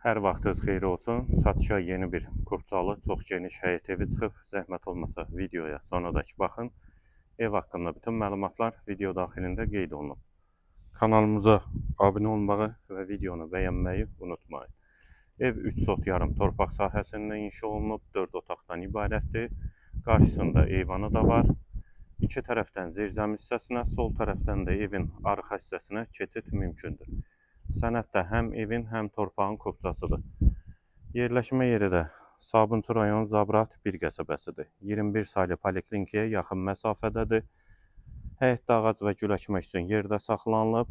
Hər vaxtınız xeyir olsun. Satışa yeni bir Kupçalı çox geniş həyət evi çıxıb. Zəhmət olmasa videoya sonradakı baxın. Ev haqqında bütün məlumatlar video daxilində qeyd olunub. Kanalımıza abunə olmağı və videonu bəyənməyi unutmayın. Ev 3 sot yarım torpaq sahəsində inşa olunub, 4 otaqdan ibarətdir. Qarşısında eyvanı da var. İki tərəfdən zirzəmi hissəsinə, sol tərəfdən də evin arxa hissəsinə keçid mümkündür. Sənəddə həm evin, həm torpağın kopçasıdır. Yerləşmə yeri də Sabunçu rayon Zabrat 1 qəsəbəsidir. 21 saylı poliklinikaya yaxın məsafədədir. Həyətdə ağac və gül əkmək üçün yerdə saxlanılıb.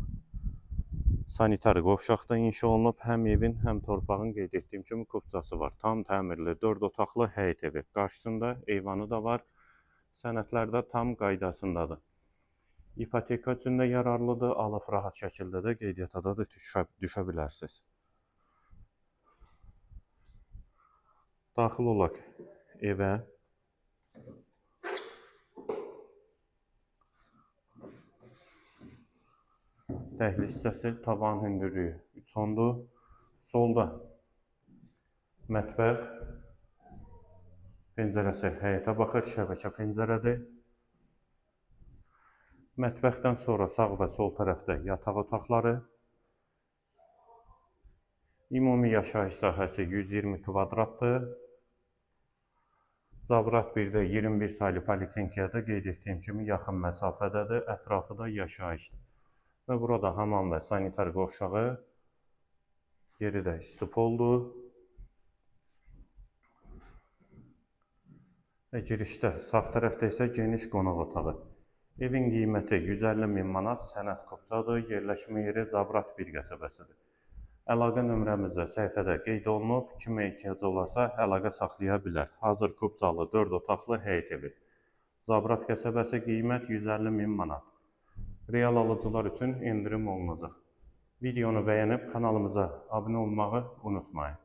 Sanitar qovşaq da inşa olunub. Həm evin, həm torpağın qeyd etdiyim kimi kopçası var. Tam təmirli 4 otaqlı həyət evi. Qarşısında eyvanı da var. Sənədlər də tam qaydasındadır. İpoteka üçün də yararlıdır, alıb rahat şəkildə də qeydiyyata da düşə bilərsiniz. Daxil olaq evə. Dəhliz hissəsi, tavan hündürlüyü 3.10-dur. Solda mətbəx, pəncərəsi həyətə baxır, şəbəkə pəncərədir. Mətbəxdən sonra sağ və sol tərəfdə yataq otaqları. Ümumi yaşayış sahəsi 120 kvadratdır. Zabrat 1-də 21 saylı poliklinikaya da qeyd etdiyim kimi yaxın məsafədədir. Ətrafı da yaşayışdır. Və burada hamam və sanitar qovşağı, yeri də istipoldur. Və girişdə sağ tərəfdə isə geniş qonaq otağı. Evin qiyməti 150.000 manat, sənəd kopçadır, yerləşmə yeri Zabrat 1 qəsəbəsidir. Əlaqə nömrəmiz də səhifədə qeyd olunub, kimə ehtiyac olarsa əlaqə saxlaya bilər. Hazır Kupçalı 4 otaqlı həyət evi. Zabrat qəsəbəsi, qiymət 150.000 manat. Real alıcılar üçün endirim olunacaq. Videonu bəyənib kanalımıza abunə olmağı unutmayın.